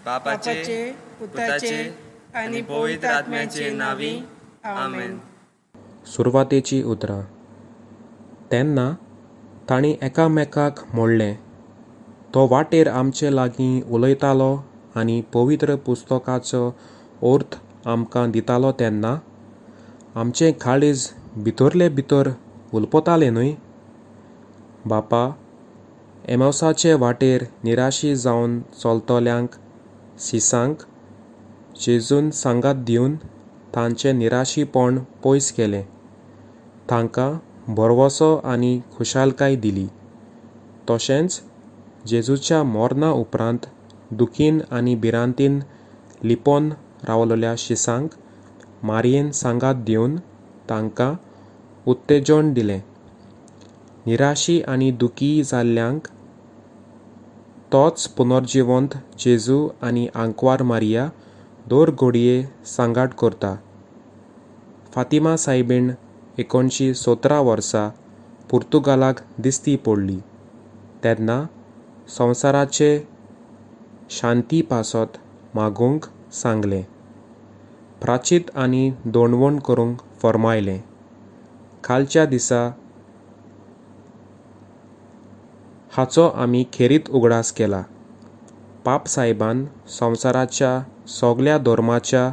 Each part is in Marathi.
बापाचे, पुताचे आणि पवित्र आत्म्याचे नावी आमेन. सुरवातेची उतरां. तेन्ना तांणी एकामेकाक म्हणलें, तो वाटेर आमचे लागीं उलयतालो आनी पवित्र पुस्तकाचो अर्थ आमकां दितालो तेन्ना आमचें काळीज भितरले भितर उलपतालें न्हय. बापा, एमौसाचे वाटेर निराशी जावन चलतल्यांक सिसांक जेजून सांगात दिवन तांचें निराशीपण पयस केलें. तांकां बरवसो आनी खुशालकाय दिली. तशेंच जेजूच्या मरणा उपरांत दुखीन आनी भिरांतीन लिपोवन रावलोल्या शिसांक मारयेन सांगात दिवन तांकां उत्तेजन दिलें. निराशी आनी दुखी जाल्ल्यांक तोच पुनर्जिवंत जेजू आनी आंकवार मारिया दर घडये सांगाट करता. फातिमा सायबीण 1917 वर्सा पुर्तुगालाक दिश्टी पडली तेन्ना संवसाराचे शांती पासत मागूंक सांगलें. प्राचीत आनी दोणवण करूंक फर्मायलें. कालच्या दिसा हाचो आमी खेरीत उगडास केला. पाप सायबान संवसाराच्या सगळ्या धर्माच्या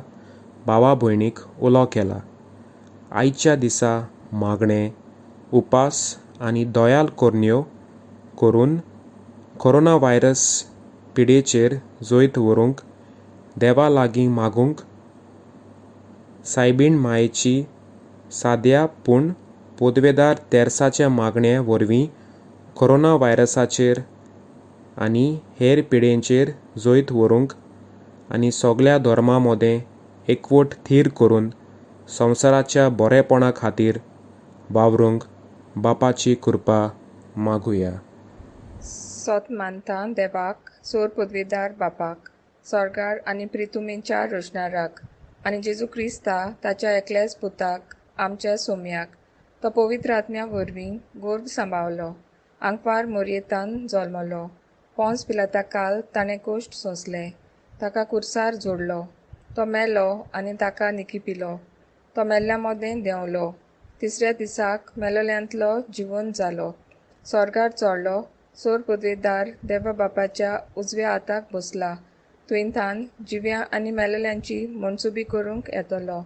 भावा भयणीक उलो केला. आयच्या दिसा मागणें, उपास आनी दयाल कोरन्यो करून कोरोना व्हायरस पिडेचेर जैत व्हरूंक देवा लागीं मागूंक सायबीण मायेची साद्या पूण पोदवेदार तेर्साचे मागणे वरवीं कोरोना व्हायरसाचेर आनी हेर पिडेंचेर जैत व्हरूंक आनी सगळ्या धर्मां मदें एकवट थीर करून संवसाराच्या बरेपणा खातीर वावरूंक बापाची कृपा मागुया. सोत मानता देवाक, सोर पदवीदार बापाक, स्वर्गार आनी प्रितुमेच्या रोशनाराक आनी जेजू क्रिस्ता ताच्या एकल्याच पुताक आमच्या सोम्याक तो पवित्र आत्म्या वरवीं गोर्द सांबाळलो, आंकवार मोरयेतान जल्मलो, पोंस पिलाता काल ताणें कोश्ट सोंसले, ताका कुर्सार जोडलो, तो मेलो आनी ताका निखिपिलो, तो मेल्ल्या मदें देंवलो, तिसऱ्या दिसाक मेलोल्यांतलो जिवंत जालो, स्वर्गार चडलो, सोर पदवीदार देवा बापाच्या उजव्या हाताक बसला, तुयेंतान जिव्या आनी मेलेल्यांची मनसुबी करूंक येतलो.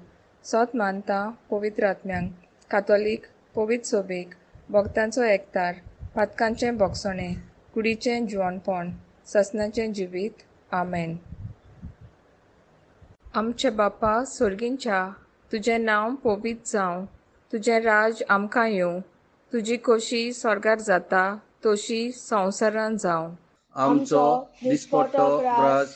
सोत मानता पवित्र आत्म्यांक, कातोलीक, पवित्र सोबेक, भक्तांचो एकतार, पातकांचें भोगसणें, कुडीचें जिवणपण, ससनाचें जिवीत. आमेन. आमचे बापा सोर्गींच्या, तुजें नांव पवित्र जावं, तुजें राज आमकां येवं, तुजी खोशी स्वर्गार जाता तशी संवसारांत जावं. आमचो दिसपट्टो राज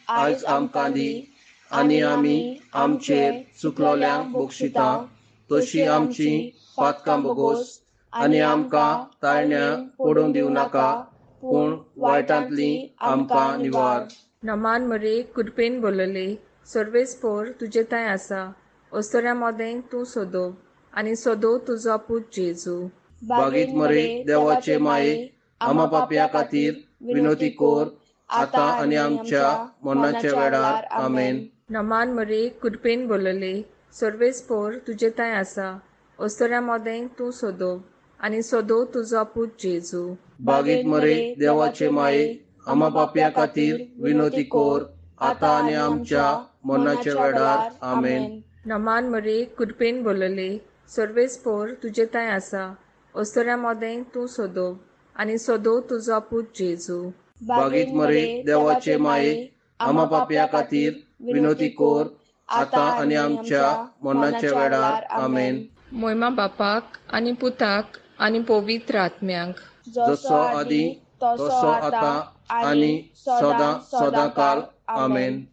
आयज आमकां दी आनी आमी आमचेर चुकलोल्यांक बक्षिता तशी आमची पातकां बोगोस आनी आमकां ताळण्या पडूंक दिवं नाका, पूण वायटांतली आमकां निवार. नमान मरे कुरपेन बोलले, सर्वेस्पोर तुजे ताय आसा, अस्तोऱ्या मदें तूं सोदोव आनी सोदोव तुजो पूत जेजू. बागीत मरे देवाचे माये, आमा पापया खातीर विनोती कोर, आतां आनी आमच्या मरणाच्या वेळार. आमेन. नमान मरे कुरपेन बोलले, सर्वेस्पोर तुजे ताय आसा, अस्तोऱ्या मदें तूं सोदोव आनी सोदोव तुजो पूत जेजू. बागीत मरे देवाचे माये, आमा पापया खातीर विनोती कोर, आतां आनी आमच्या मरणाच्या वेळार. आमेन. नमान मरे कुरपेन बोलले, सर्वेस्पोर तुजे ताय आसा, अस्तोऱ्या मदें तूं सोदोव आनी सोदोव तुजो पूत जेजू. बागीत मरे देवाचे माये, आमा पापया खातीर विनोती कोर, आतां आनी आमच्या मरणाच्या वेळार. आमेन. मोयमा बापाक आनी पुताक आनी पवित्र आत्म्यांक, जसो आदी तसो आतां आनी सदां सदांकाल. आमेन.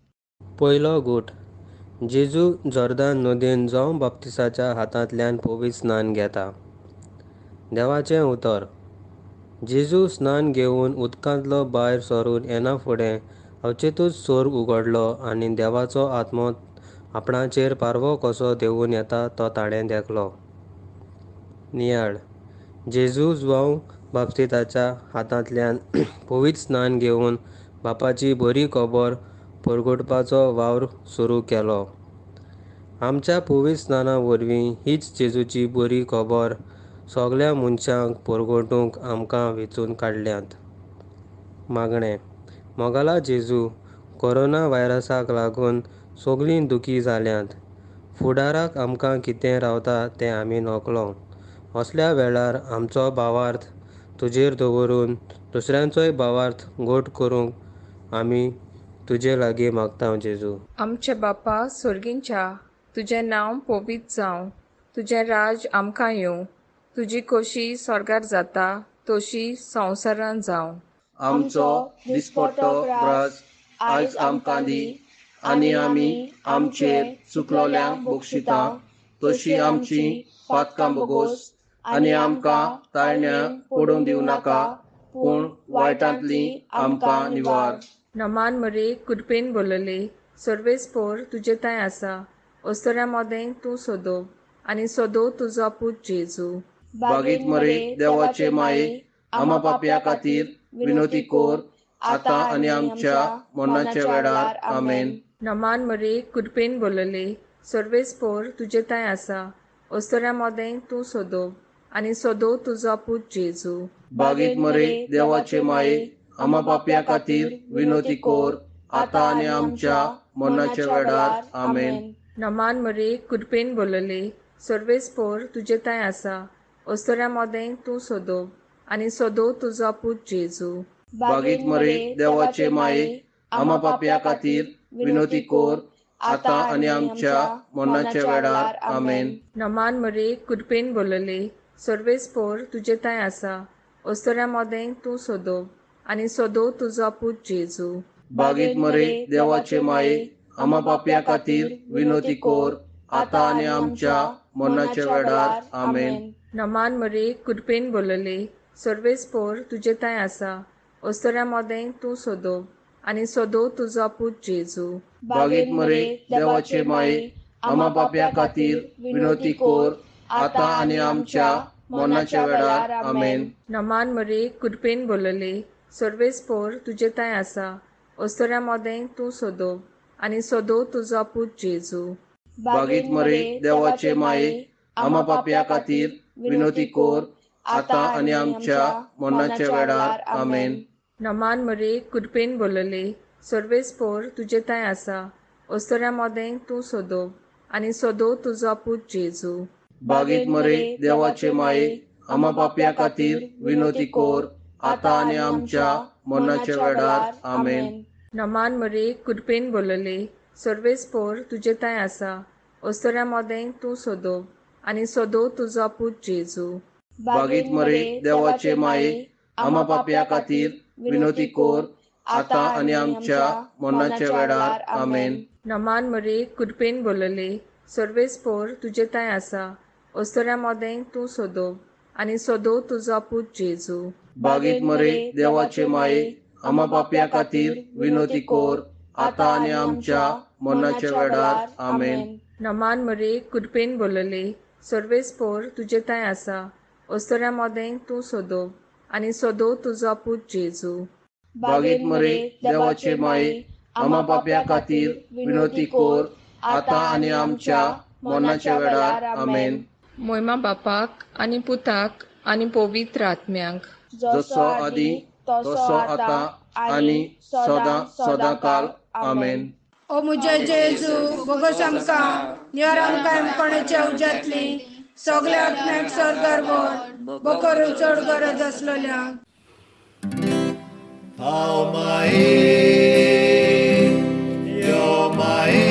पयलो गूट. जेजू जॉर्दान नदयेन जावन बाप्तिसाच्या हातांतल्यान पवित्र स्नान घेता. देवाचें उतर. जेजू स्नान घेवन उदकांतलो भायर सरून येना फुडें अवचितूच सोर्ग उगडलो आनी देवाचो आत्मो आपणाचेर पारवो कसो देंवून येता तो ताणें देखलो. नियाळ. जेजू ज्वांव बाप्तिसाच्या हातांतल्यान पवित्र स्नान घेवन बापाची बरी खबर परगटपाचो वावर सुरू केलो. आमच्या पवित्र स्नाना वरवीं हीच जेजूची बरी खबर सगळ्या मनशांक परगटूंक आमकां वेंचून काडल्यांत. मागणें: मोगाला जेजू, कोरोना व्हायरसाक लागून सगळीं दुखी जाल्यांत. फुडाराक आमकां कितें रावता तें आमी नकळो. असल्या वेळार आमचो भावार्थ तुजेर दवरून दुसऱ्यांचोय भावार्थ घोट करूंक आमी तुजे लागीं मागता जेजू. आमचे बापा सुर्गींच्या, तुजें नांव पवित्र जावं, तुजें राज आमकां येवं, तुजी खोशी स्वर्गार जाता तशी संवसारांत जावं. आमचो दिसपट्टो ग्रास आयज आमकां दी, आनी आमी आमचेर चुकलोल्यांक बक्षिता, तशी आमची पातकां बोगोस, आनी आमकां ताळण्या पडूंक दिवं नाका, पूण वायटांतली आमकां निवार. नमान मरे कुडपेन बोलले, सर्वेस्पोर तुजे थंय आसा, अस्तोऱ्या मोदें तूं सोदोव, आनी सोदोव तुजो पूत जेजू. बागीत मरे देवाचे माये, आमा पापया खातीर विनोती कोर, आतां आनी आमच्या मरणाच्या वेळार आमेन. नमान मरे कुडपेन बोलले, सर्वेस्पोर तुजे थंय आसा, अस्तोऱ्या मोदें तूं सोदोव, आनी सोदोव तुजो पूत जेजू. बागीत मरे देवाचे माये, आमा पापया खातीर विनोती कोर, आतां आनी आमच्या मरणाच्या वेळार आमेन. नमान मरे कुडपेन बोलले, सर्वेस्पोर तुजे थंय आसा, अस्तोऱ्या मोदें तूं सोदोव, आनी सोदोव तुजो पूत जेजू. बागीत मरे देवाचे माये, आमा पापया खातीर विनोती कोर, आतां आनी आमच्या मरणाच्या वेळार आमेन. नमान मरे कुडपेन बोलले, सर्वेस्पोर तुजे थंय आसा, अस्तोऱ्या मोदें तूं सोदोव, आनी सोदोव तुजो पूत जेजू. बागीत मरे देवाचे माये, आमा पापया खातीर विनोती कोर, आतां आनी आमच्या मरणाच्या वेळार आमेन. नमान मरे कुडपेन बोलले, सर्वेस्पोर तुजे थंय आसा, अस्तोऱ्या मोदें तूं सोदोव, आनी सोदोव तुजो पूत जेजू. बागीत मरे देवाचे माये, आमा पापया खातीर विनोती कोर, आतां आनी आमच्या मरणाच्या वेळार आमेन. नमान मरे कुडपेन बोलले, सर्वेस्पोर तुजे थंय आसा, अस्तोऱ्या मोदें तूं सोदोव, आनी सोदोव तुजो पूत जेजू. बागीत मरे देवाचे माये, आमा पापया खातीर विनोती कोर, आतां आनी आमच्या मरणाच्या वेळार आमेन. नमान मरे कुडपेन बोलले, सर्वेस्पोर तुजे थंय आसा, अस्तोऱ्या मोदें तूं सोदोव, आनी सोदोव तुजो पूत जेजू. बागीत मरे देवाचे माये, आमा पापया खातीर विनोती कोर, आतां आनी आमच्या मरणाच्या वेळार आमेन. नमान मरे कुडपेन बोलले, सर्वेस्पोर तुजे थंय आसा, अस्तोऱ्या मोदें तूं सोदोव, आनी सोदोव तुजो पूत जेजू. बागीत मरे देवाचे माये, आमा पापया खातीर विनोती कोर, आतां आनी आमच्या मरणाच्या वेळार आमेन. नमान मरे कुडपेन बोलले, सर्वेस्पोर तुजे थंय आसा, अस्तोऱ्या मोदें तूं सोदोव, आनी सोदोव तुजो पूत जेजू. बागीत मरे देवाचे माये, आमा पापया खातीर विनोती कोर, आतां आनी आमच्या मरणाच्या वेळार आमेन. नमान मरे कुडपेन बोलले, सर्वेस्पोर तुजे थंय आसा, अस्तोऱ्या मोदें तूं सोदोव, आनी सोदोव तुजो पूत जेजू. बागीत मरे देवाचे माये, आमा पापया खातीर विनोती कोर, आतां आनी आमच्या मरणाच्या वेळार आमेन. मोयमा बापाक आनी पुताक आनी पवित्र आत्म्यांक, जसो आदी तसो आतां आनी सदां सदांकाल आमेन. ओ मुजे जेजू, बोगस आमकां निवार आमकां कोणाच्या उज्यांतली सगळ्या आत्म्याक स्वर्गार व्हर, बकर चड गरज आसलेल्यांक. हांव माये, यो माये,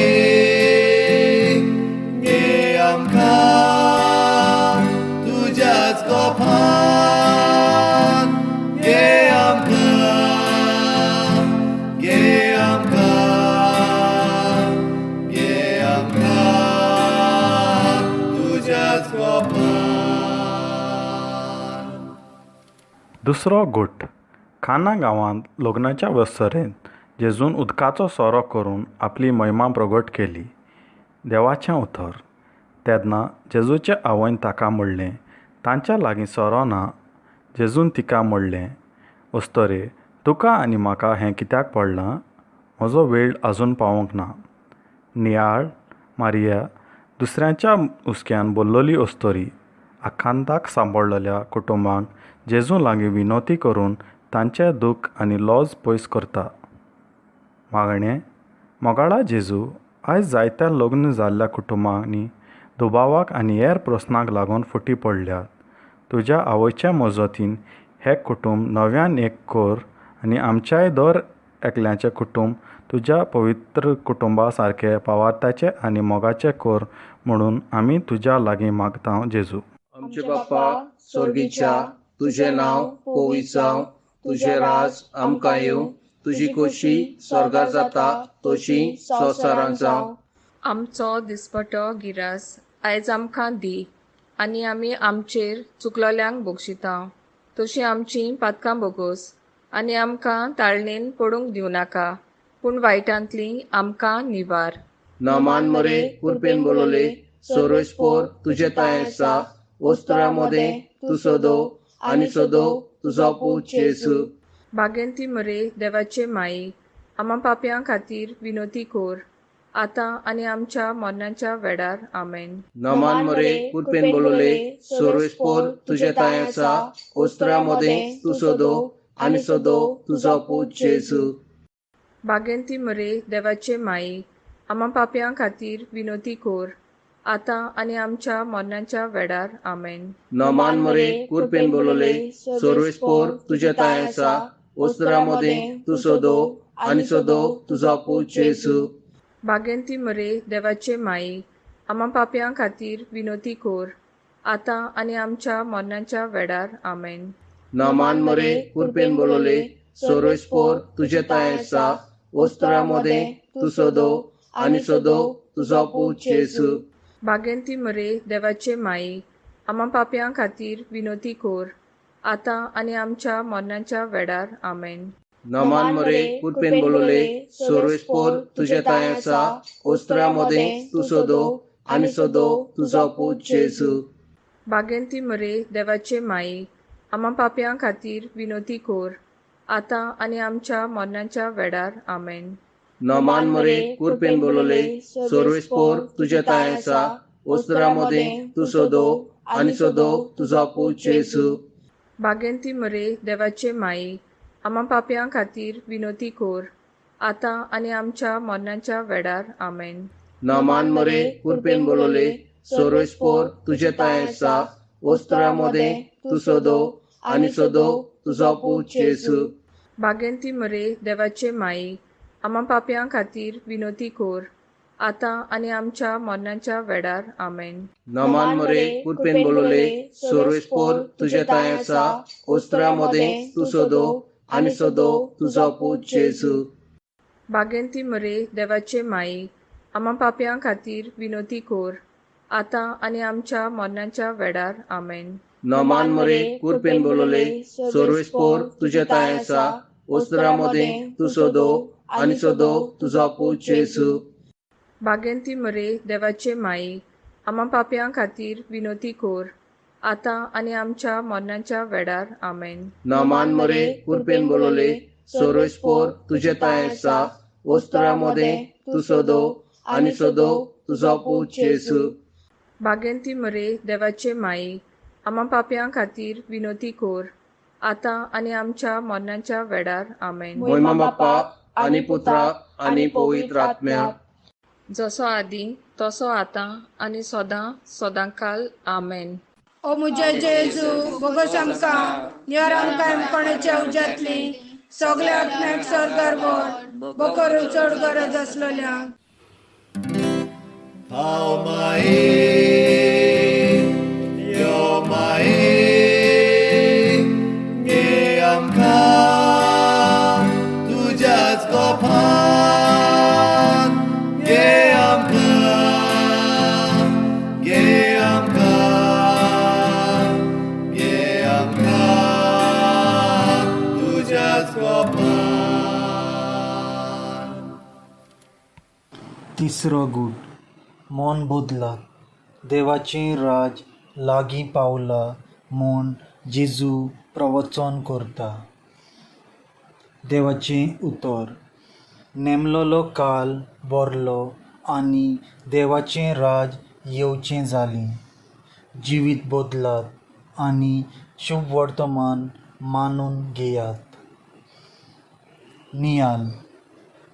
घे आमकां तुज्याच कोपान, घे आमकां, घे आमकां, घे आमकां तुज्याच कोपान. दुसरो घोट. खाना गांवांत लग्नाच्या वस्तरेंत जेजून उदकाचो सोरो करून आपली महिमा प्रगट केली. देवाचें उतर. तेन्ना जेजूचे आवयन ताका म्हणलें, तांच्या लागीं सोरो ना. जेजून तिका म्हणलें, अस्तरे, तुका आनी म्हाका हें कित्याक पडलां? म्हजो वेळ आजून पावोंक ना. नियाळ मारिया दुसऱ्यांच्या हुस्क्यान बोल्लोली आसतरी आकांताक सांबाळलेल्या कुटुंबांक जेजू लागीं विनोती करून तांचें दूख आनी लॉज पयस करता. मागणें मोगाळा जेजू आयज जायत्या लग्न जाल्ल्या कुटुंबांनी दुबावाक आनी हेर प्रस्नांक लागून फुटी पडल्यात. तुज्या आवयच्या मजतीन हे कुटुंब नव्यान एक कोर आनी आमच्याय दर एकल्याचें कुटुंब तुज्या पवित्र कुटुंबा सारके पावार्थाचे आनी मोगाचे कोर म्हणून आमी तुज्या लागीं मागता जेजू. आमचे बाप्पा स्वर्गीच्या, तुझें नांव पवित्र जावं, तुझें राज आमकां येवं, तुजी खोशी स्वर्गार जाता तशी संवसारांत जावं. आमचो दिसपटो गिरास आयज आमकां दी आनी आमी आमचेर चुकलोल्यांक बक्षिता तशीं आमचीं पातकां बोगोस आनी आमकां ताळणेन पडूंक दिवं नाका पूण वायटांतलीं आमकां निवार. नामान मरे कुरपेन बोलोले सोरोस्पोर तुझे ताय आसा ओस्त्रा मोदे तू सोदो आनी सोदो तुजो पूत जेसू. बागेंती मरे देवाचे माई आमा पाप्यां खातीर विनोती कोर आतां आनी आमच्या मरणाच्या वेळार आमेन. नामान मरे कुरपेन बोलोले सोरोस्पोर तुझे ताय आसा ओस्त्रा मोदे तू सोदो आनी सोदो तुजो पूत जेसू. बागेंती मरे देवाचे माई आमा पाप्यां खातीर विनोती कोर आतां आनी आमच्या मरणाच्या वेळार आमेन. नामान मरे कुरपेन बोलोले सोरोस्पोर तुझे ताय आसा ओस्त्रा मोदे तू सोदो आनी सोदो तुजो पूत जेसू. बागेंती मरे देवाचे माई आमा पाप्यां खातीर विनोती कोर आतां आनी आमच्या मरणाच्या वेळार आमेन. नामान मरे कुरपेन बोलोले सोरोस्पोर तुझे ताय आसा ओस्त्रा मोदे तू सोदो आनी सोदो तुजो पूत जेसू. बागेंती मरे देवाचे माई आमा पाप्यां खातीर विनोती कोर आतां आनी आमच्या मरणाच्या वेळार आमेन. नामान मरे कुरपेन बोलोले सोरोस्पोर तुझे ताय आसा ओस्त्रा मोदे तू सोदो आनी सोदो तुजो पूत जेसू. बागेंती मरे देवाचे माई आमा पाप्यां खातीर विनोती कोर आतां आनी आमच्या मरणाच्या वेळार आमेन. नामान मरे कुरपेन बोलोले सोरोस्पोर तुझे ताय आसा ओस्त्रा मोदे तू सोदो आनी सोदो तुजो पूत जेसू. बागेंती मरे देवाचे माई आमा पाप्यां खातीर विनोती कोर आतां आनी आमच्या मरणाच्या वेळार आमेन. नामान मरे कुरपेन बोलोले सोरोस्पोर तुझे ताय आसा ओस्त्रा मोदे तू सोदो आनी सोदो तुजो पूत जेसू. बागेंती मरे देवाचे माई आमा पाप्यां खातीर विनोती कोर आतां आनी आमच्या मरणाच्या वेळार आमेन. नामान मरे कुरपेन बोलोले सोरोस्पोर तुझे ताय आसा ओस्त्रा मोदे तू सोदो आनी सोदो तुजो पूत जेसू. बागेंती मरे देवाचे माई आमा पाप्यां खातीर विनोती कोर आतां आनी आमच्या मरणाच्या वेळार आमेन. नामान मरे कुरपेन बोलोले सोरोस्पोर तुझे ताय आसा ओस्त्रा मोदे तू सोदो आनी सोदो तुजो पूत जेसू. बागेंती मरे देवाचे माई आमा पाप्यां खातीर विनोती कोर आतां आनी आमच्या मरणाच्या वेळार आमेन. नामान मरे कुरपेन बोलोले सोरोस्पोर तुझे ताय आसा ओस्त्रा मोदे तू सोदो आनी सोदो तुजो पूत जेसू. बागेंती मरे देवाचे माई आमा पाप्यां खातीर विनोती कोर आतां आनी आमच्या मरणाच्या वेळार आमेन. मोहिमा बाप्पा आनी पुत्रा आनी पवित्र आत्म्या जसो आदी तसो आतां आनी सदां सदांकाल आमेन. ओ मुजे जेजू बोगोस आमकां निवार आमकां येमकोणेच्या उज्यांतली सगल्या आत्म्याक स्वर्गार व्हर बकर चड गरज आसलेल्यांक. हांव माये यो माये घे आमकां तुज्याच कोपान घे आमकां घे आमकां घे आमकां तुज्याच कोपान. तिसरो गूट मन बदलात. देवाचें राज लागीं पावला म्हूण जेजू प्रवचन करता. देवाचें उतर. नेमलोलो काल भरलो आनी देवाचें राज येवचें जालें. जिवीत बदलात आनी शुभ वर्तमान मानून घेयात. नियाल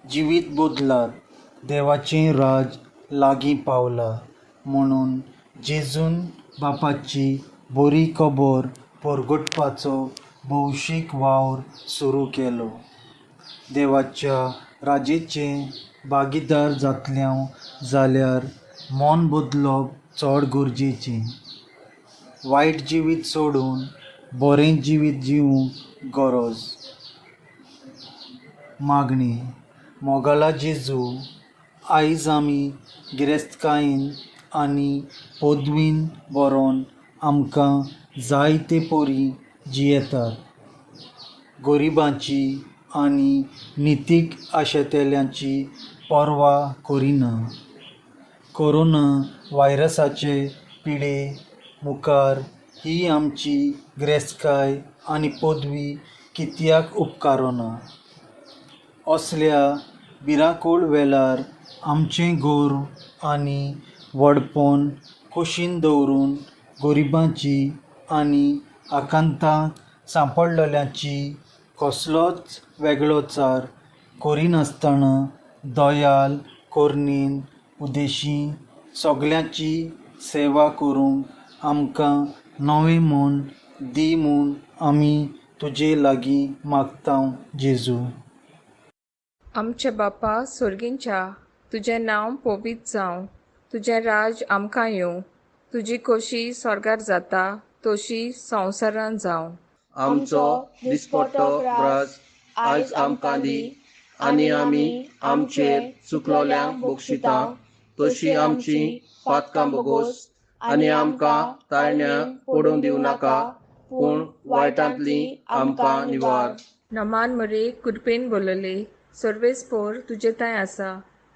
जिवीत बदलात, देवाचें राज लागीं पावला म्हणून जेजून बापाची बरी खबर परगटपाचो भौशीक वावर सुरू केलो. देवाच्या राजेचे भागीदार जातल्या जाल्यार मन बदलप चड गरजेचें. वायट जिवीत सोडून बरें जिवीत जिवूंक गरज. मागणी मोगाला जेजू, आयज आमी गिरेस्तकायेन आनी पदवीन बरोवन आमकां जाय ते परी जियेतात. गरिबांची आनी नितीक आशेतेल्यांची पर्वा करिना. कोरोना व्हायरसाचे पिडे मुखार ही आमची गिरेस्तकाय आनी पदवी कित्याक उपकारना. असल्या भिरांकूळ वेळार आमचें गौरव आनी व्हडपण कुशीन दवरून गरिबांची आनी आकांताक सांपडलेल्यांची कसलोच वेगळोचार करिनासतना दयाल करुणेन उदेशीं सगल्यांची सेवा करूंक आमकां नवें मन दी म्हूण आमी तुजे लागीं मागतांव जेजू. आमचे बापा सुर्गींच्या, तुजें नांव पवित्र जावं, तुजें राज आमकां येवं, तुजी खोशी स्वर्गार जाता तशी संवसारांत जावं. आमचो दिसपट्टो राज आयज आमकां दी आनी आमी आमचेर चुकलोल्यांक बक्षिता तशी आमची पातकां बोगोस आनी आमकां ताळण्यां पडूंक दिवं नाका पूण वायटांतली आमकां निवार. नमान मरे कुडपेन बोलले, सर्वेस्पोर तुजे ताय आसा,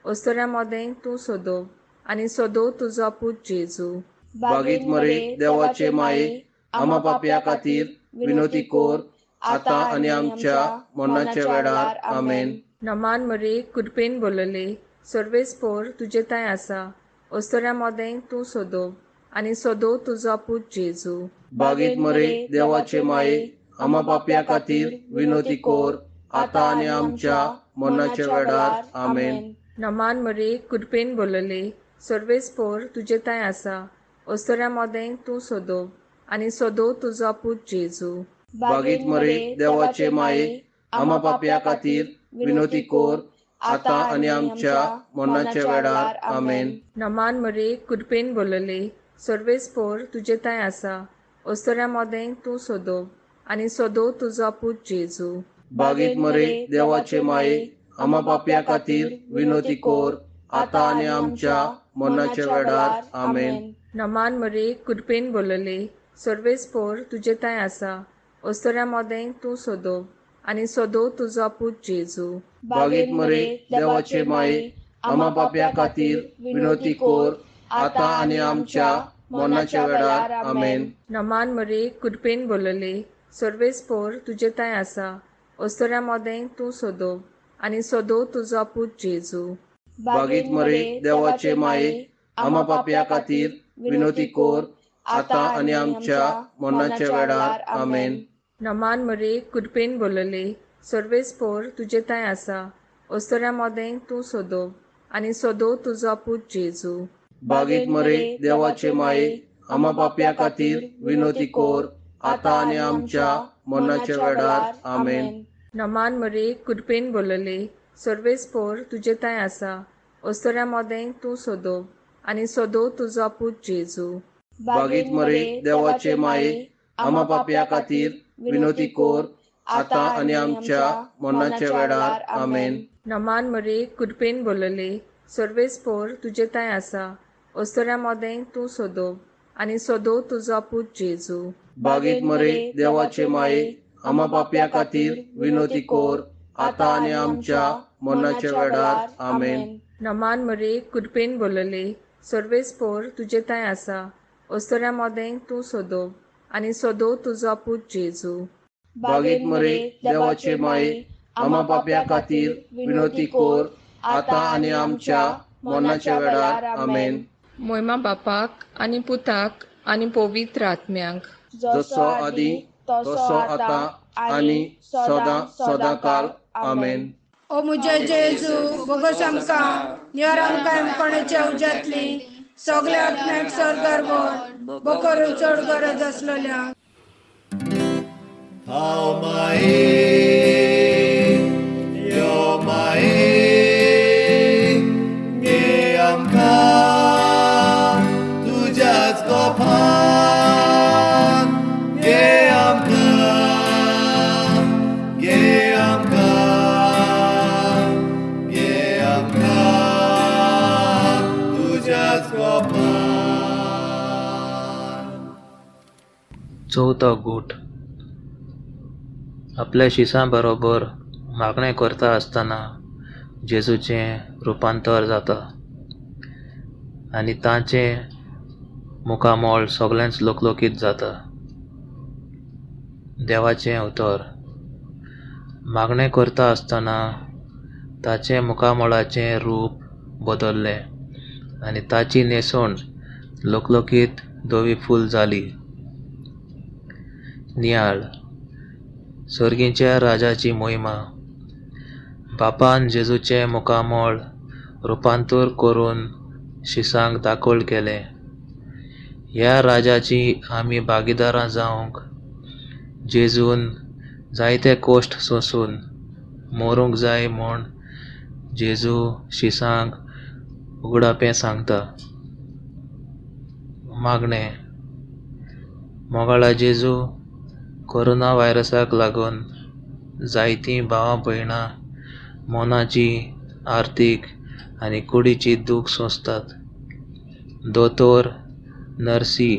ओस्तोऱ्या मोदें तूं सोदो आनी सोदो तुजो पूत जेजू. बागीत मरे देवाचे माये, आमा पापया खातीर विनोती कोर, आतां आनी आमच्या मरणाच्या वेळार आमेन. नमान मरे कुडपेन बोलले, सर्वेस्पोर तुजे ताय आसा, ओस्तोऱ्या मोदें तूं सोदो आनी सोदो तुजो पूत जेजू. बागीत मरे देवाचे माये, आमा पापया खातीर विनोती कोर, आतां आनी आमच्या मरणाच्या वेळार आमेन. नमान मरे कुडपेन बोलले, सर्वेस्पोर तुजे ताय आसा, ओस्तोऱ्या मोदें तूं सोदो आनी सोदो तुजो पूत जेजू. बागीत मरे देवाचे माये, आमा पापया खातीर विनोती कोर, आतां आनी आमच्या मरणाच्या वेळार आमेन. नमान मरे कुडपेन बोलले, सर्वेस्पोर तुजे ताय आसा, ओस्तोऱ्या मोदें तूं सोदो आनी सोदो तुजो पूत जेजू. बागीत मरे देवाचे माये, आमा पापया खातीर विनोती कोर, आतां आनी आमच्या मरणाच्या वेळार आमेन. नमान मरे कुडपेन बोलले, सर्वेस्पोर तुजे ताय आसा, ओस्तोऱ्या मोदें तूं सोदो आनी सोदो तुजो पूत जेजू. बागीत मरे देवाचे माये, आमा पापया खातीर विनोती कोर, आतां आनी आमच्या मरणाच्या वेळार आमेन. नमान मरे कुडपेन बोलले, सर्वेस्पोर तुजे ताय आसा, ओस्तोऱ्या मोदें तूं सोदो आनी सोदो तुजो पूत जेजू. बागीत मरे देवाचे माये, आमा पापया खातीर विनोती कोर, आतां आनी आमच्या मरणाच्या वेळार आमेन. नमान मरे कुडपेन बोलले, सर्वेस्पोर तुजे ताय आसा, ओस्तोऱ्या मोदें तूं सोदो आनी सोदो तुजो पूत जेजू. बागीत मरे देवाचे माये, आमा पापया खातीर विनोती कोर, आतां आनी आमच्या मरणाच्या वेळार आमेन. नमान मरे कुडपेन बोलले, सर्वेस्पोर तुजे ताय आसा, ओस्तोऱ्या मोदें तूं सोदो आनी सोदो तुजो पूत जेजू. बागीत मरे देवाचे माये, आमा पापया खातीर विनोती कोर, आतां आनी आमच्या मरणाच्या वेळार आमेन. नमान मरे कुडपेन बोलले, सर्वेस्पोर तुजे ताय आसा, ओस्तोऱ्या मोदें तूं सोदो आनी सोदो तुजो पूत जेजू. बागीत मरे देवाचे माये, आमा पापया खातीर विनोती कोर, आतां आनी आमच्या मरणाच्या वेळार आमेन. नमान मरे कुडपेन बोलले, सर्वेस्पोर तुजे ताय आसा, ओस्तोऱ्या मोदें तूं सोदो आनी सोदो तुजो पूत जेजू. बागीत मरे देवाचे माये, आम्हा पाप्यां खातीर विनोदी कोर आतां आनी आमच्या मरणाच्या वेळार आमेन. मोयमा बापाक आनी पुताक आनी पवित्र आत्म्यांक जसो आदी तसो आतां आनी सदां सदांकाल आमेन. ओ मुजे जेजू बोगोस आमकां नियर आमकां एमपणाच्या उज्यांतली सगल्या आत्म्याक स्वर्गार व्हर बकरू चड गरज आसलेल्यांक. हांव माये यो माये घे आमकां तुज्याच कोपान घे आमकां घे आमकां घे आमकां तुज्याच कोपान. चवथो गूट. आपल्या शिसां बरोबर मागणें करता आसतना जेजूचें रुपांतर जाता आनी ताचें मुखामोळ सगळ्यांच लोकलोकीत जाता. देवाचें उतर. मागणें करता आसतना ताचें मुखामोळाचें रूप बदल्लें आनी ताची नेसोण लोकलोकीत धवी फूल जाली. नियाळ. सर्गीच्या राजाची मोहिमा. बापान जेजूचें मुखामोळ रुपांतर करून शिसांक दाखोळ केलें. ह्या राजाची आमी भागीदारां जावंक जेजून जायते कोश्ट सोंसून मरूंक जाय म्हूण जेजू शिसांक उगडापें सांगता. मागणें. मोगाळा जेजू कोरोना व्हायरसाक लागून जायतीं भावां भयणां मोनाची, आर्थीक आनी कुडीची दूख सोंसतात. दोतोर, नर्सी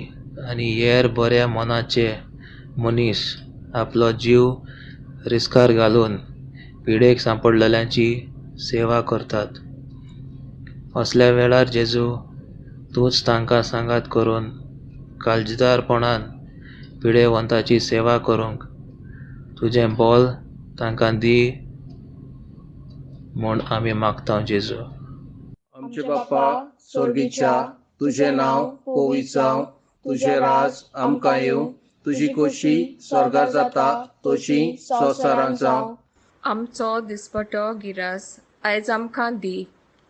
आनी हेर बऱ्या मोनाचे मनीस आपलो जीव रिस्कार घालून पिडेक सांपडलेल्यांची सेवा करतात. असल्या वेळार जेजू तूंच तांकां सांगात करून काळजीदारपणान पिडेवंताची सेवा करूंक तुजें बोल तांकां दी म्हूण आमी मागता जेजू. आमचे बाप्पा स्वर्गीच्या तुजें नांव पवित्र जावं, तुजें राज आमकां येवं, तुजी खोशी स्वर्गार जाता तशी संवसारांत जावं. आमचो दिसपटो गिरास आयज आमकां दी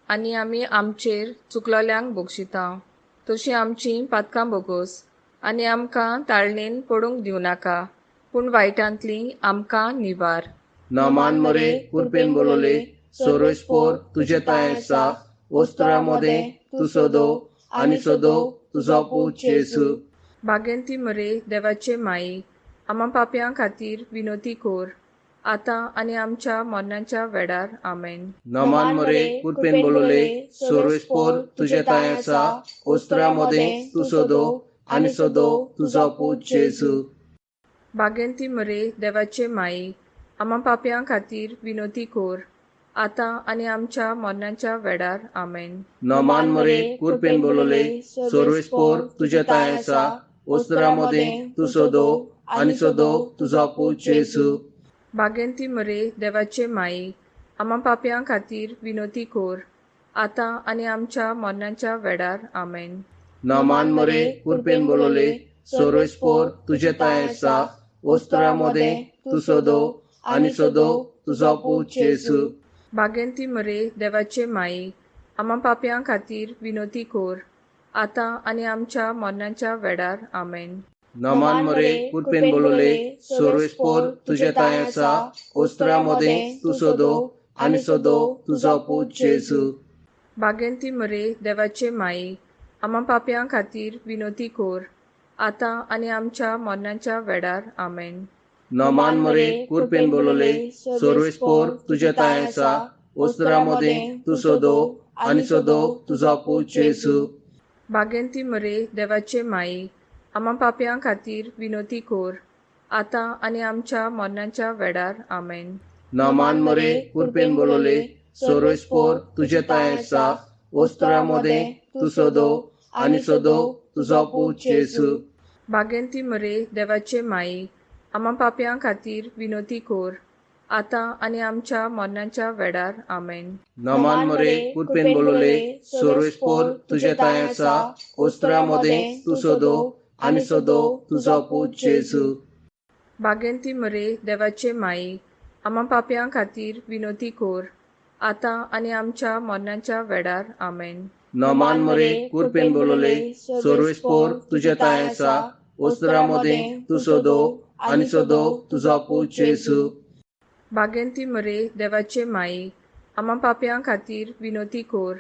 आनी आमी आमचेर चुकलोल्यांक बक्षिता तशीं आमचीं पातकां बोगोस आनी आमकां ताळणेन पडूंक दिवं नाका पूण वायटांतली आमकां निवार. नामान मरे कुरपेन बोलोले सोरोस पोर तुजे ताय आसा ओस्त्रा मोदें तूं सोदो आनी सोदो तुजो पूत जेजू. भागेंती मरे देवाचे माई आम्हा पाप्यां खातीर विनोदी कोर आतां आनी आमच्या मरणाच्या वेळार आमेन. नामान मरे कुरपेन बोलोले सोरोस पोर तुजे ताय आसा ओस्त्रा मोदें तूं सोदो आनी सोदो तुजो पूत जेजू. भागेंती मरे देवाचे माई आम्हा पाप्यां खातीर विनोदी कोर आतां आनी आमच्या मरणाच्या वेळार आमेन. नामान मरे कुरपेन बोलोले सोरोस पोर तुजे ताय आसा ओस्त्रा मोदें तूं सोदो आनी सोदो तुजो पूत जेजू. भागेंती मरे देवाचे माई आम्हा पाप्यां खातीर विनोदी कोर आतां आनी आमच्या मरणाच्या वेळार आमेन. नामान मरे कुरपेन बोलोले सोरोस पोर तुजे ताय आसा ओस्त्रा मोदें तूं सोदो आनी सोदो तुजो पूत जेजू. भागेंती मरे देवाचे माई आम्हा पाप्यां खातीर विनोदी कोर आतां आनी आमच्या मरणाच्या वेळार आमेन. नामान मरे कुरपेन बोलोले सोरोस पोर तुजे ताय आसा ओस्त्रा मोदें तूं सोदो आनी सोदो तुजो पूत जेजू. भागेंती मरे देवाचे माई आम्हा पाप्यां खातीर विनोदी कोर आतां आनी आमच्या मरणाच्या वेळार आमेन. नामान मरे कुरपेन बोलोले सोरोस पोर तुजे ताय आसा ओस्त्रा मोदें तूं सोदो आनी सोदो तुजो पूत जेजू. भागेंती मरे देवाचे माई आम्हा पाप्यां खातीर विनोदी कोर आतां आनी आमच्या मरणाच्या वेळार आमेन. नामान मरे कुरपेन बोलोले सोरोस पोर तुजे ताय आसा ओस्त्रा मोदें तूं सोदो आनी सोदो तुजो पूत जेजू. भागेंती मरे देवाचे माई आम्हा पाप्यां खातीर विनोदी कोर आतां आनी आमच्या मरणाच्या वेळार आमेन. नमान मरे कुरपेन बोलोले सर्वेस्पोर तुझे ताय आसा ओस्त्रा मोदें तू सोदो आनी सोदो तुजो पूत जेजू. भागेंती मरे देवाचे माई, आम्हा पाप्यां खातीर विनोती कोर, आतां आनी आमच्या मरणाच्या वेळार आमेन. नमान मरे कुरपेन बोलोले सर्वेस्पोर तुझे ताय आसा ओस्त्रा मोदें तू सोदो आनी सोदो तुजो पूत जेजू. भागेंती मरे देवाचे माई, आम्हा पाप्यां खातीर विनोती कोर,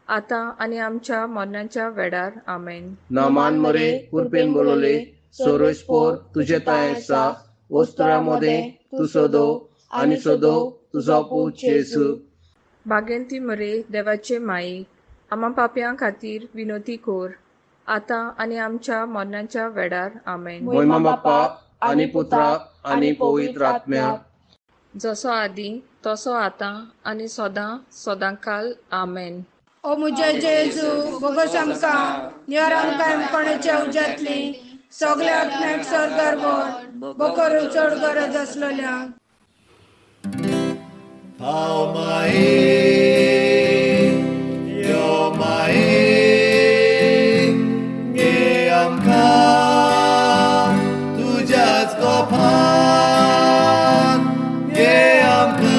आतां आनी आमच्या मरणाच्या वेळार आमेन. नमान मरे कुरपेन बोलोले सर्वेस्पोर तुझे ताय आसा ओस्त्रा मोदें तू सोदो आनी सोदो तुजो पूत जेजू. भागेंती मरे देवाचे माई, आम्हा पाप्यां खातीर विनोती कोर, आतां आनी आमच्या मरणाच्या वेळार आमेन. महिमा बापा आनी पुत्रा आनी पवित्र आत्म्या. जसो आदी तसो आतां आनी सदां सदांकाल आमेन. ओ मुजे जेजू बोगोस आमकां निवार आमकां कोणाच्या उज्यांतली सगळे आत्म्याक स्वर्गार व्हर बकरू चड गरज आसलेल्यांक. How my yo my ge amka tujas kopan ge amka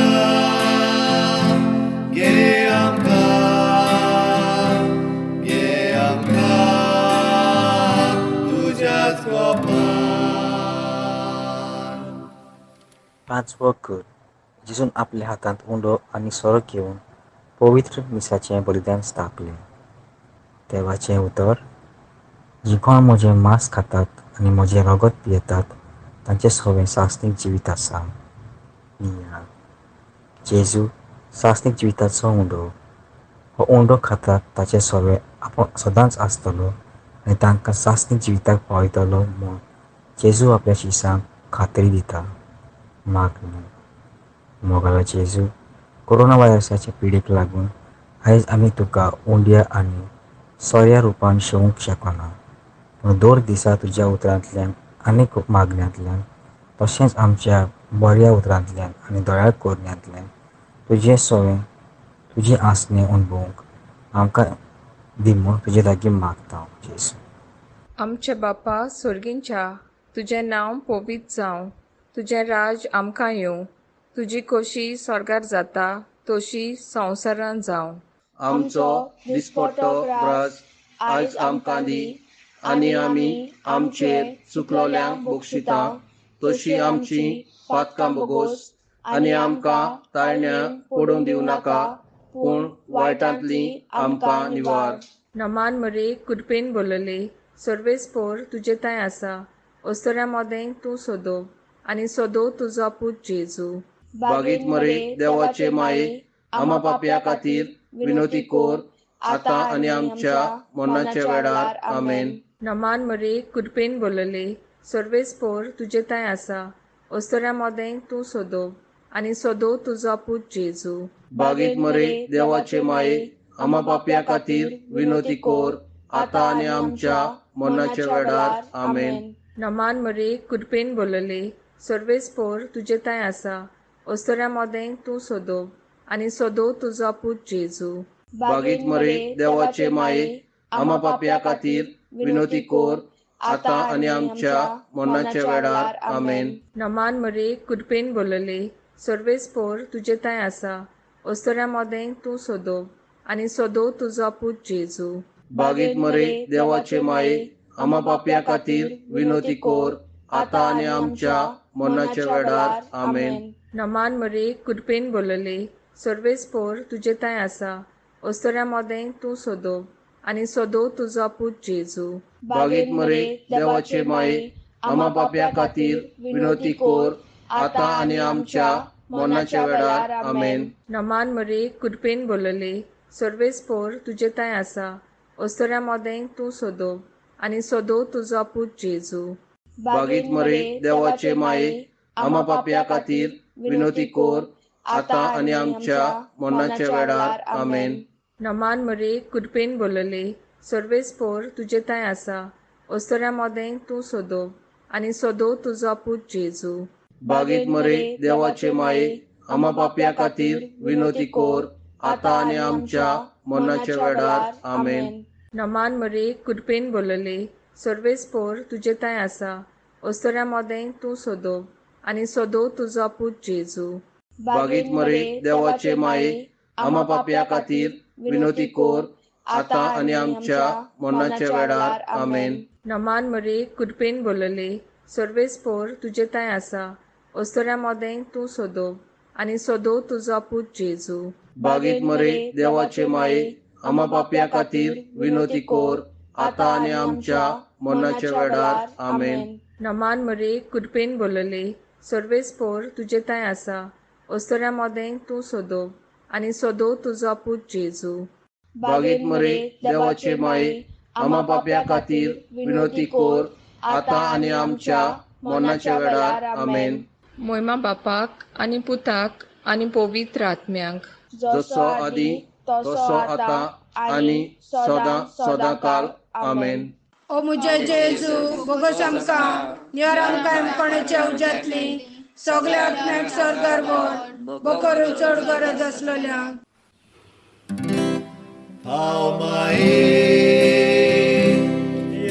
tujas kopan. पांचवो कर. जेजून आपल्या हातांत उंडो आनी सोरो घेवन पवित्र मिसाचें बलिदान स्थापलें. देवाचें उतर. जी कोण म्हजें मांस खातात आनी म्हजें रगत पियेतात तांचें सवें सासणीक जिवीत आसा. नियाळ. जेजू सासणीक जिविताचो उंडो. हो उंडो खातात ताचें सवें आपूण सदांच आसतलो आनी तांकां सासणीक जिविताक पावयतलो म्हूण जेजू आपल्या शिसांक खात्री दिता. मागणी. मोगाला जेजू, कोरोना व्हायरसाच्या पिडेक लागून आयज आमी तुका उंड्या आनी सोऱ्या रुपान शेवूंक शकना, पूण 2 दिसा तुज्या उतरांतल्यान आनी खूब मागण्यांतल्यान तशेंच आमच्या बऱ्या उतरांतल्यान आनी दोळ्या कोरण्यांतल्यान तुजें सवें तुजी आसणें अणभवूंक आमकां दी म्हूण तुजे लागीं मागता जेजू. आमचे बापा सुर्गींच्या, तुजें नांव पवित्र जावं, तुजें राज आमकां येवं, तुजी खोशी स्वर्गार जाता तशी संवसारांत जावं. आमचो दिसपट्टो राज आयज आमकां दी आनी आमी आमचेर चुकलोल्यांक बक्षिता तशी आमची पातकां बोगोस आनी आमकां ताळण्यांत पडूंक दिवं नाका, पूण वायटांतली आमकां निवार. नमान मरे कुरपेन बोलोले सर्वेस्पोर तुजे ताय आसा ओस्तोऱ्या मोदें तूं सोदो आनी सोदो तुजो पूत जेजू. बागीत मरे देवाचे माये, आम्हा पाप्यां खातीर विनोती कोर, आतां आनी आमच्या मरणाच्या वेळार आमेन. नमान मरे कुरपेन बोलोले सर्वेस्पोर तुजे ताय आसा ओस्तोऱ्या मोदें तूं सोदो आनी सोदो तुजो पूत जेजू. बागीत मरे देवाचे माये, आम्हा पाप्यां खातीर विनोती कोर, आतां आनी आमच्या मरणाच्या वेळार आमेन. नमान मरे कुरपेन बोलोले सर्वेस्पोर तुजे ताय आसा ओस्तोऱ्या मोदें तूं सोदो आनी सोदो तुजो पूत जेजू. बागीत मरे देवाचे माये, आम्हा पाप्यां खातीर विनोती कोर, आतां आनी आमच्या मरणाच्या वेळार आमेन. नमान मरे कुरपेन बोलोले सर्वेस्पोर तुजे ताय आसा ओस्तोऱ्या मोदें तूं सोदो आनी सोदो तुजो पूत जेजू. बागीत मरे देवाचे माये, आम्हा पाप्यां खातीर विनोती कोर, आतां आनी आमच्या मरणाच्या वेळार आमेन. नमान मरे कुरपेन बोलोले सर्वेस्पोर तुजे ताय आसा ओस्तोऱ्या मोदें तूं सोदो आनी सोदो तुजो पूत जेजू. बागीत मरे देवाचे माये, आम्हा पाप्यां खातीर विनोती कोर, आतां आनी आमच्या मरणाच्या वेळार आमेन. नमान मरे कुरपेन बोलोले सर्वेस्पोर तुजे ताय आसा ओस्तोऱ्या मोदें तूं सोदो आनी सोदो तुजो पूत जेजू. बागीत मरे देवाचे माये, आम्हा पाप्यां खातीर विनोती कोर, आतां आनी आमच्या मरणाच्या वेळार आमेन. नमान मरे कुरपेन बोलोले सर्वेस्पोर तुजे ताय आसा ओस्तोऱ्या मोदें तूं सोदो आनी सोदो तुजो पूत जेजू. बागीत मरे देवाचे माये आम्हा पाप्या खातीर विनोती कोर आता आनी आमच्या मरणाच्या वेळार आमेन. नमान मरे कुडपेन बोलले सर्वेस्पोर तुजे ताय आसा ओस्तोऱ्या मोदें तूं सोदोव आनी सोदोव तुजो पूत जेजू. बागीत मरे देवाचे माये आम्हा पाप्या खातीर विनोती कोर आता आनी आमच्या मरणाच्या वेळार आमेन. नमान मरे कुडपेन बोलले सर्वेस्पोर तुजे ताय आसा ओस्तोऱ्या मोदें तूं सोदोव आनी सोदोव तुजो पूत जेजू. बागीत मरे देवाचे माये आम्हा पाप्या खातीर विनोती कोर आता आनी आमच्या मरणाच्या वेळार आमेन. नमान मरे कुडपेन बोलले सर्वेस्पोर तुजे ताय आसा ओस्तोऱ्या मोदें तूं सोदोव आनी सोदोव तुजो पूत जेजू. बागीत मरे देवाचे माये आम्हा पाप्या खातीर विनोती कोर आता आनी आमच्या मरणाच्या वेळार आमेन. मोयमा बापाक आनी पुताक आनी पवित्र आत्म्यांक जसो आदी तसो आता आनी सदां सदांकाल आमेन. ओ मुझे जेजू बोगस आमकां नियर आमकां एमपणाच्या उज्यांतली सगल्या आत्म्याक स्वर्गार व्हर बकर चड गरज आसलेल्यांक. हांव माये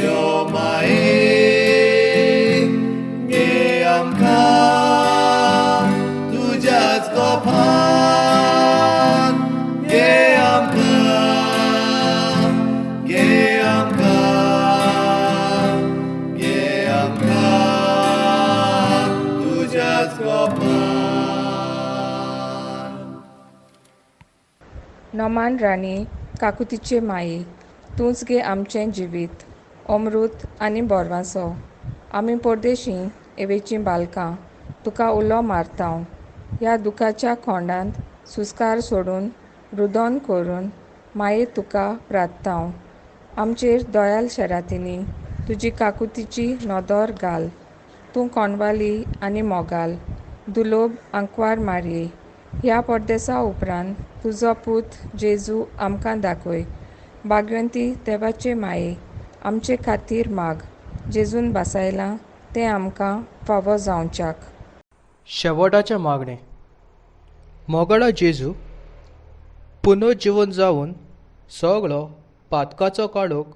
यो माये गे आमकां तुज्याच कोपान गे आमकां गे आमकां गे आमकां तुज्याच कोपान. नमान राणी काकुतीचे माये तूंच गे आमचें जिवीत अमृत आनी बोरवासो आमी परदेशी एवेचीं बालकां तुका उलो मारतांव. ह्या दुखाच्या खोंडांत सुस्कार सोडून रुदोन करून माये तुका प्रार्थतांव. आमचेर दोयाल शेरातीनी तुजी काकुतीची नदर घाल. तूं कोणवाली आनी मोगाल दुलोब आंकवार मारये. ह्या परदेसा उपरांत तुजो पूत जेजू आमकां दाखय. भाग्यवंती देवाचे माये आमचे खातीर माग जेजून बासायलां तें आमकां फावो जावच्याक. शेवटाचें मागणें. मोगळो जेजू पुनर्जीवन जावन सगळो पातकाचो काळोख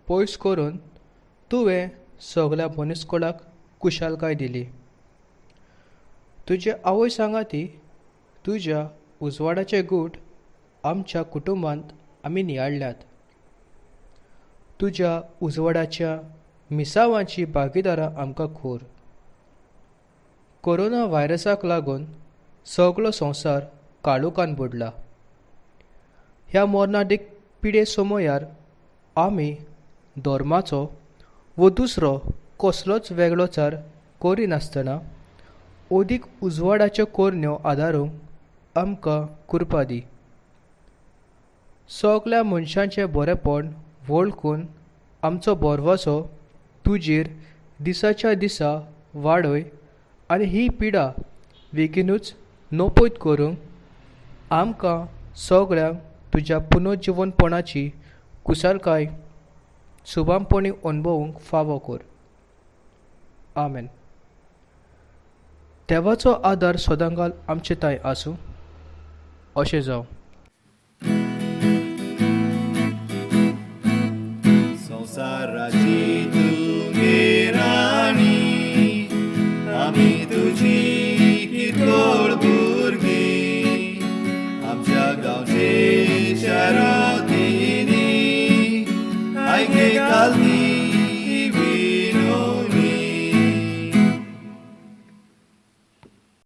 पयस करून तुवें सगळ्या मनीसकुळाक कुशालकाय दिली. तुजे आवय सांगाती तुज्या उजवाडाचे गूट आमच्या कुटुंबांत आमी नियाळ्ळ्यात. तुज्या उजवाडाच्या मिसावांची भागीदारां आमकां खोर. कोरोना व्हायरसाक लागून सगळो संवसार काळोखान बुडला. ह्या मोर्नादीक पिडे समयार आमी धर्माचो वो दुसरो कसलोच वेगळोचार करिनासतना ओदीक उजवाडाच्यो कोरण्यो आदारूंक आमकां कृपा दी. सगल्या मनशांचें बरेंपण वळखून आमचो बोरवासो तुजेर दिसाच्या दिसा वाडय आनी ही पिडा बेगीनूच नोपयत करूंक आमकां सगळ्यांक तुज्या पुनर्जीवनपणाची कुशलकाय सुभामपणी अणभवूंक फावो कर. आमेन. देवाचो आदार सदांकाल आमचे ताय आसूं. अशें जावं.